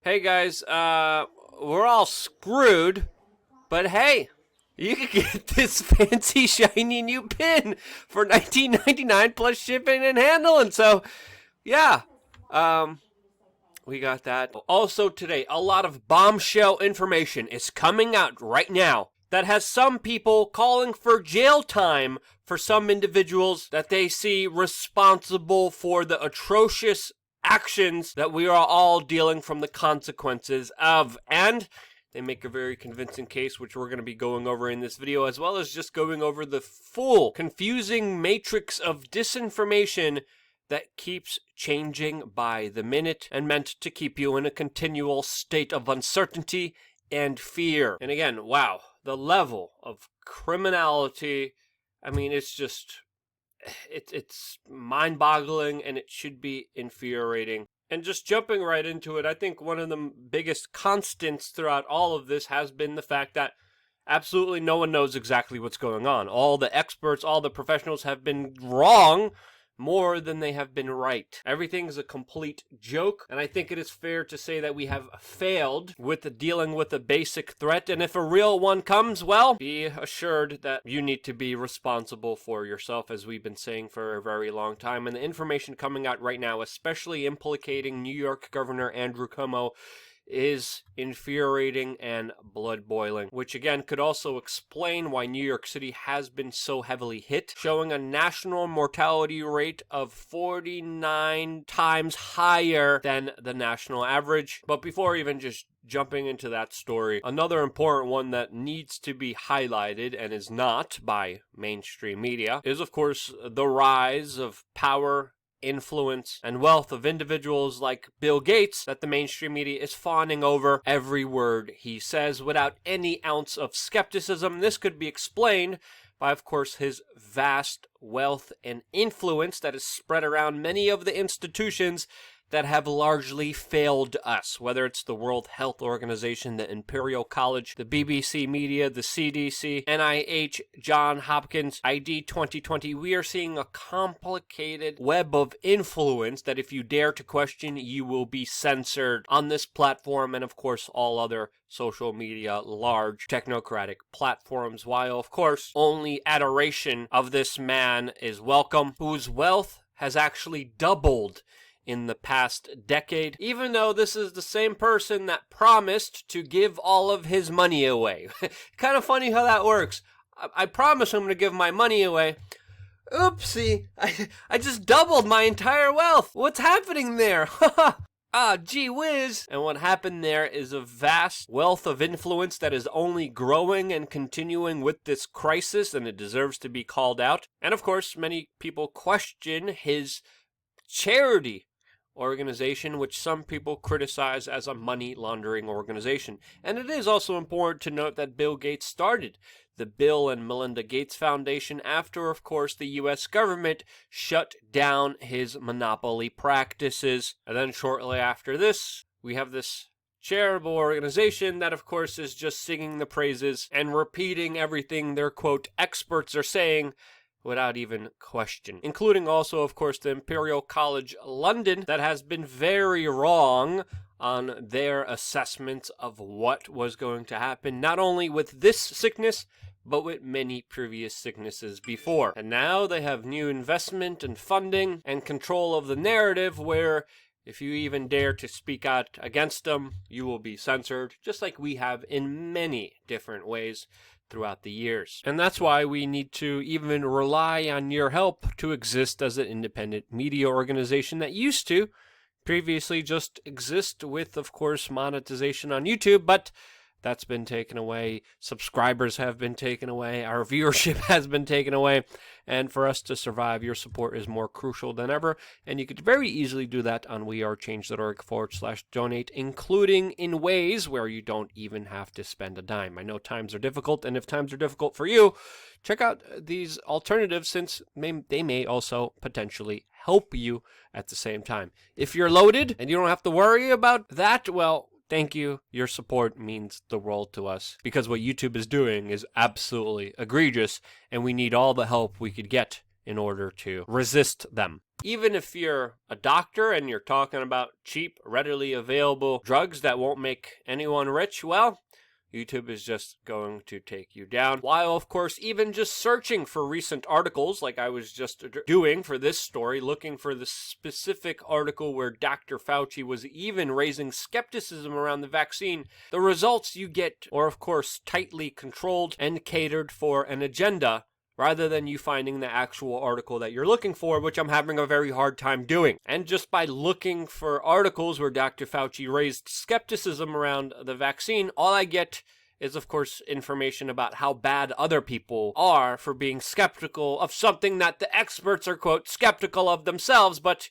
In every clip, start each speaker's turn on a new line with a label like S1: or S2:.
S1: Hey guys, we're all screwed, but hey, you can get this fancy shiny new pin for $19.99 plus shipping and handling. So, yeah, we got that. Also today, a lot of bombshell information is coming out right now that has some people calling for jail time for some individuals that they see responsible for the atrocious actions that we are all dealing from the consequences of. And they make a very convincing case, which we're going to be going over in this video, as well as just going over the full confusing matrix of disinformation that keeps changing by the minute and meant to keep you in a continual state of uncertainty and fear. And again, wow, the level of criminality, I mean, it's just, it's mind-boggling, and it should be infuriating. And just jumping right into it, I think one of the biggest constants throughout all of this has been the fact that absolutely no one knows exactly what's going on. All the experts, all the professionals have been wrong more than they have been right. Everything's a complete joke, and I think it is fair to say that we have failed with dealing with a basic threat, and if a real one comes, well, be assured that you need to be responsible for yourself, as we've been saying for a very long time. And the information coming out right now, especially implicating New York Governor Andrew Cuomo, is infuriating and blood-boiling, which again could also explain why New York City has been so heavily hit, showing a national mortality rate of 49 times higher than the national average. But before even just jumping into that story, another important one that needs to be highlighted and is not by mainstream media is, of course, the rise of power, influence, and wealth of individuals like Bill Gates that the mainstream media is fawning over every word he says without any ounce of skepticism. This could be explained by, of course, his vast wealth and influence that is spread around many of the institutions that have largely failed us, whether it's the World Health Organization, the Imperial College, the BBC Media, the CDC, NIH, Johns Hopkins, ID 2020. We are seeing a complicated web of influence that if you dare to question, you will be censored on this platform and, of course, all other social media, large technocratic platforms, while, of course, only adoration of this man is welcome, whose wealth has actually doubled in the past decade, even though this is the same person that promised to give all of his money away. Kind of funny how that works. I promise I'm going to give my money away. Oopsie, I just doubled my entire wealth. What's happening there? Ah, gee whiz. And what happened there is a vast wealth of influence that is only growing and continuing with this crisis, and it deserves to be called out. And of course, many people question his charity organization, which some people criticize as a money laundering organization. And it is also important to note that Bill Gates started the Bill and Melinda Gates Foundation after, of course, the U.S. government shut down his monopoly practices. And then shortly after this, we have this charitable organization that, of course, is just singing the praises and repeating everything their, quote, experts are saying without even question, including also, of course, the Imperial College London that has been very wrong on their assessment of what was going to happen, not only with this sickness, but with many previous sicknesses before. And now they have new investment and funding and control of the narrative where if you even dare to speak out against them, you will be censored, just like we have in many different ways throughout the years. And that's why we need to even rely on your help to exist as an independent media organization that used to previously just exist with, of course, monetization on YouTube, but that's been taken away. Subscribers have been taken away. Our viewership has been taken away. And for us to survive, your support is more crucial than ever. And you could very easily do that on wearechange.org/donate, including in ways where you don't even have to spend a dime. I know times are difficult, and if times are difficult for you, check out these alternatives since they may also potentially help you at the same time. If you're loaded and you don't have to worry about that, well, thank you. Your support means the world to us because what YouTube is doing is absolutely egregious, and we need all the help we could get in order to resist them. Even if you're a doctor and you're talking about cheap, readily available drugs that won't make anyone rich, well, YouTube is just going to take you down. While, of course, even just searching for recent articles, like I was just doing for this story, looking for the specific article where Dr. Fauci was even raising skepticism around the vaccine, the results you get are, of course, tightly controlled and catered for an agenda, rather than you finding the actual article that you're looking for, which I'm having a very hard time doing. And just by looking for articles where Dr. Fauci raised skepticism around the vaccine, all I get is, of course, information about how bad other people are for being skeptical of something that the experts are, quote, skeptical of themselves, but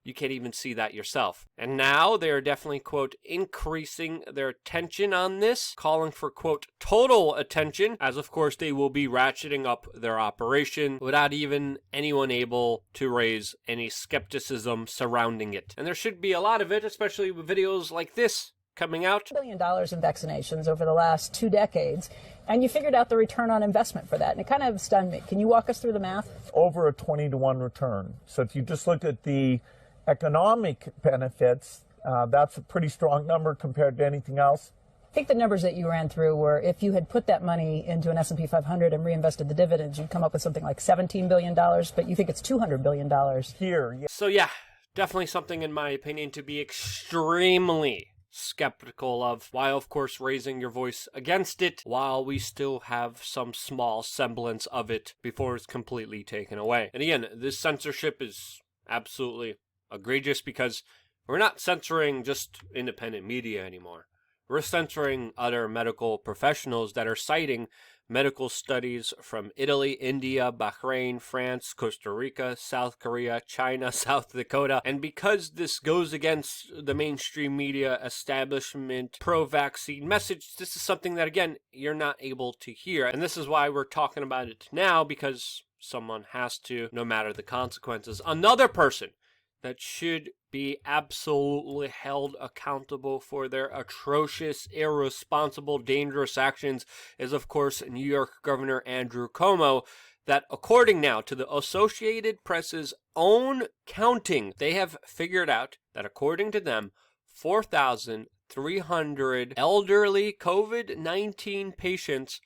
S1: you can't even see that yourself. And now they are definitely, quote, increasing their attention on this, calling for, quote, total attention, as of course they will be ratcheting up their operation without even anyone able to raise any skepticism surrounding it. And there should be a lot of it, especially with videos like this coming out.
S2: $1 billion in vaccinations over the last 2 decades, and you figured out the return on investment for that, and it kind of stunned me. Can you walk us through the math?
S3: Over a 20-to-1 return. So if you just look at the economic benefits, that's a pretty strong number compared to anything else.
S2: I think the numbers that you ran through were, if you had put that money into an S&P 500 and reinvested the dividends, you'd come up with something like $17 billion, but you think it's $200 billion.
S3: Here, yeah.
S1: So yeah, definitely something in my opinion to be extremely skeptical of, while of course raising your voice against it, while we still have some small semblance of it before it's completely taken away. And again, this censorship is absolutely egregious, because we're not censoring just independent media anymore. We're censoring other medical professionals that are citing medical studies from Italy, India, Bahrain, France, Costa Rica, South Korea, China, South Dakota. And because this goes against the mainstream media establishment pro-vaccine message, this is something that, again, you're not able to hear. And this is why we're talking about it now, because someone has to, no matter the consequences. Another person that should be absolutely held accountable for their atrocious, irresponsible, dangerous actions is, of course, New York Governor Andrew Cuomo, that according now to the Associated Press's own counting, they have figured out that according to them, 4,300 elderly COVID-19 patients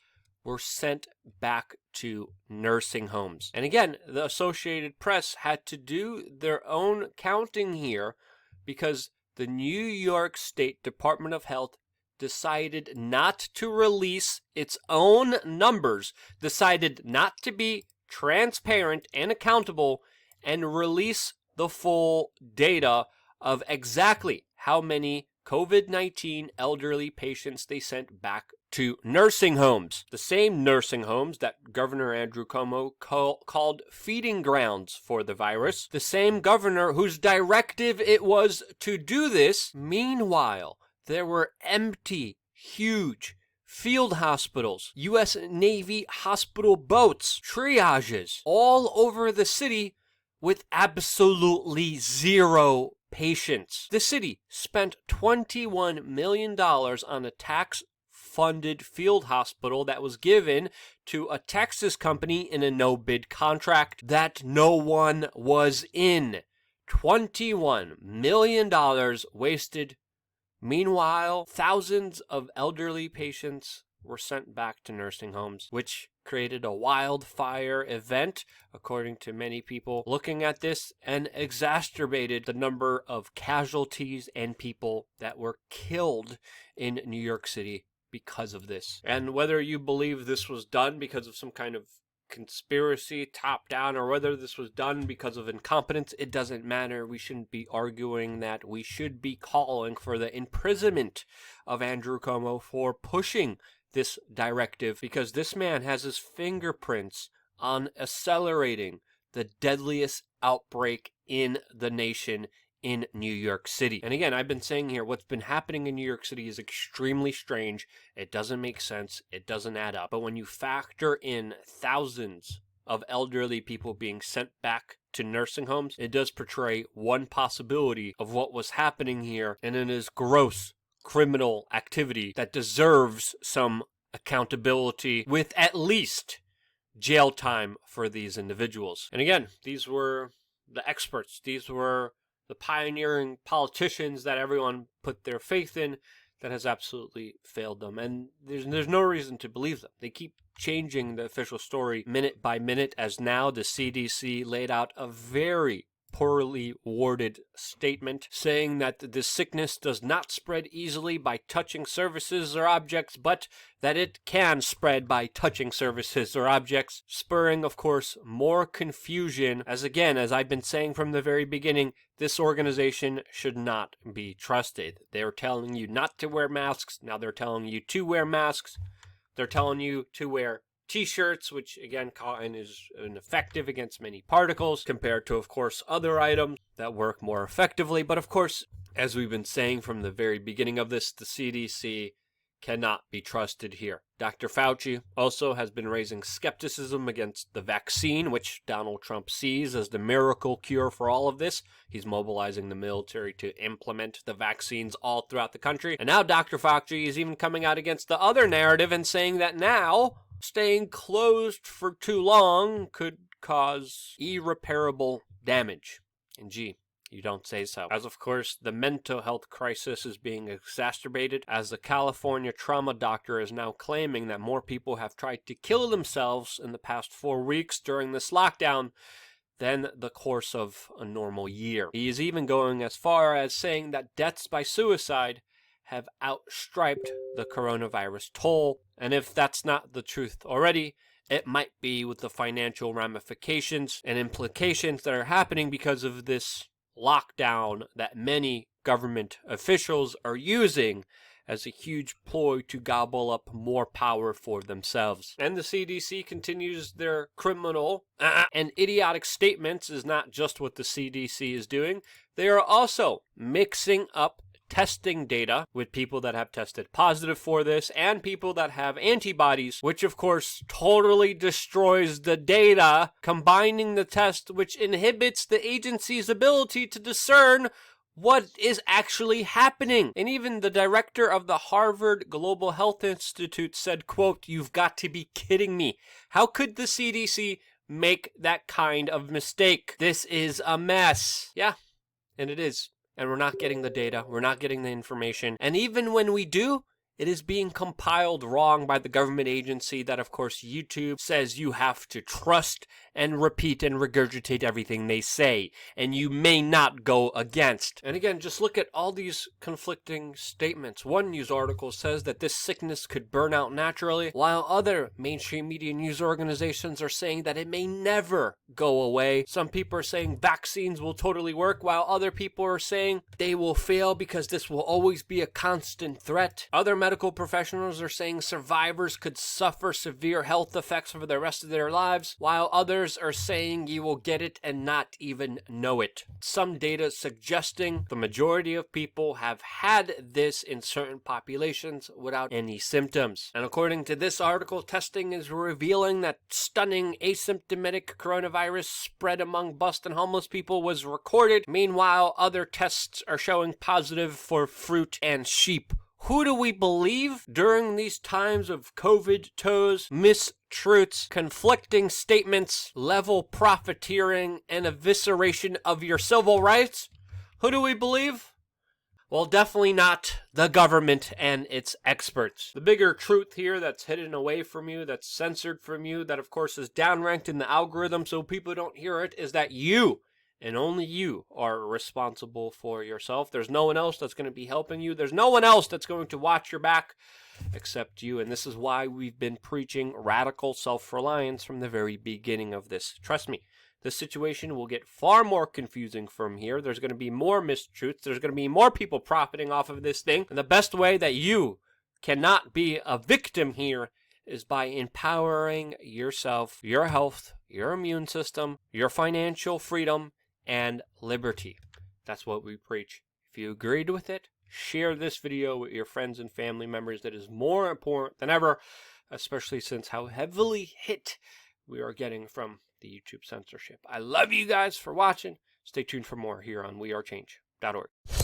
S1: were sent back to nursing homes. And again, the Associated Press had to do their own counting here because the New York State Department of Health decided not to release its own numbers, decided not to be transparent and accountable, and release the full data of exactly how many COVID-19 elderly patients they sent back to nursing homes. The same nursing homes that Governor Andrew Cuomo called feeding grounds for the virus. The same governor whose directive it was to do this. Meanwhile, there were empty, huge field hospitals, U.S. Navy hospital boats, triages all over the city with absolutely zero patients. The city spent $21 million on a tax-funded field hospital that was given to a Texas company in a no-bid contract that no one was in. $21 million wasted. Meanwhile, thousands of elderly patients were sent back to nursing homes, which created a wildfire event, according to many people looking at this, and exacerbated the number of casualties and people that were killed in New York City because of this. And whether you believe this was done because of some kind of conspiracy top down, or whether this was done because of incompetence, it doesn't matter. We shouldn't be arguing that. We should be calling for the imprisonment of Andrew Cuomo for pushing this directive, because this man has his fingerprints on accelerating the deadliest outbreak in the nation in New York City. And again, I've been saying here, what's been happening in New York City is extremely strange. It doesn't make sense. It doesn't add up. But when you factor in thousands of elderly people being sent back to nursing homes, it does portray one possibility of what was happening here, and it is gross criminal activity that deserves some accountability, with at least jail time for these individuals. And again, these were the experts. These were the pioneering politicians that everyone put their faith in that has absolutely failed them. And there's no reason to believe them. They keep changing the official story minute by minute, as now the CDC laid out a very poorly worded statement saying that this sickness does not spread easily by touching surfaces or objects, but that it can spread by touching surfaces or objects, spurring, of course, more confusion, as again, as I've been saying from the very beginning, this organization should not be trusted. They're telling you not to wear masks, now they're telling you to wear masks, they're telling you to wear T-shirts, which again, cotton is ineffective against many particles compared to, of course, other items that work more effectively. But of course, as we've been saying from the very beginning of this, the CDC cannot be trusted here. Dr. Fauci also has been raising skepticism against the vaccine, which Donald Trump sees as the miracle cure for all of this. He's mobilizing the military to implement the vaccines all throughout the country. And now Dr. Fauci is even coming out against the other narrative and saying that now staying closed for too long could cause irreparable damage. And gee, you don't say so. As of course, the mental health crisis is being exacerbated as the California trauma doctor is now claiming that more people have tried to kill themselves in the past 4 weeks during this lockdown than the course of a normal year. He is even going as far as saying that deaths by suicide have outstriped the coronavirus toll. And if that's not the truth already, it might be with the financial ramifications and implications that are happening because of this lockdown that many government officials are using as a huge ploy to gobble up more power for themselves. And the CDC continues their criminal and idiotic statements. Is not just what the CDC is doing. They are also mixing up testing data with people that have tested positive for this and people that have antibodies, which of course totally destroys the data, combining the test, which inhibits the agency's ability to discern what is actually happening. And even the director of the Harvard Global Health Institute said, quote, "You've got to be kidding me. How could the CDC make that kind of mistake? This is a mess." Yeah, and it is. And we're not getting the data, we're not getting the information. And even when we do, it is being compiled wrong by the government agency that, of course, YouTube says you have to trust and repeat and regurgitate everything they say, and you may not go against. And again, just look at all these conflicting statements. One news article says that this sickness could burn out naturally, while other mainstream media news organizations are saying that it may never go away. Some people are saying vaccines will totally work, while other people are saying they will fail because this will always be a constant threat. Other medical professionals are saying survivors could suffer severe health effects for the rest of their lives, while others are saying you will get it and not even know it. Some data suggesting the majority of people have had this in certain populations without any symptoms. And according to this article, testing is revealing that stunning asymptomatic coronavirus spread among bust and homeless people was recorded. Meanwhile, other tests are showing positive for fruit and sheep. Who do we believe during these times of COVID toes, mistruths, conflicting statements, level profiteering, and evisceration of your civil rights? Who do we believe? Well, definitely not the government and its experts. The bigger truth here that's hidden away from you, that's censored from you, that of course is downranked in the algorithm so people don't hear it, is that you and only you are responsible for yourself. There's no one else that's going to be helping you. There's no one else that's going to watch your back except you. And this is why we've been preaching radical self-reliance from the very beginning of this. Trust me, this situation will get far more confusing from here. There's going to be more mistruths. There's going to be more people profiting off of this thing. And the best way that you cannot be a victim here is by empowering yourself, your health, your immune system, your financial freedom, and liberty. That's what we preach. If you agreed with it, share this video with your friends and family members. That is more important than ever, especially since how heavily hit we are getting from the YouTube censorship. I love you guys for watching. Stay tuned for more here on wearechange.org.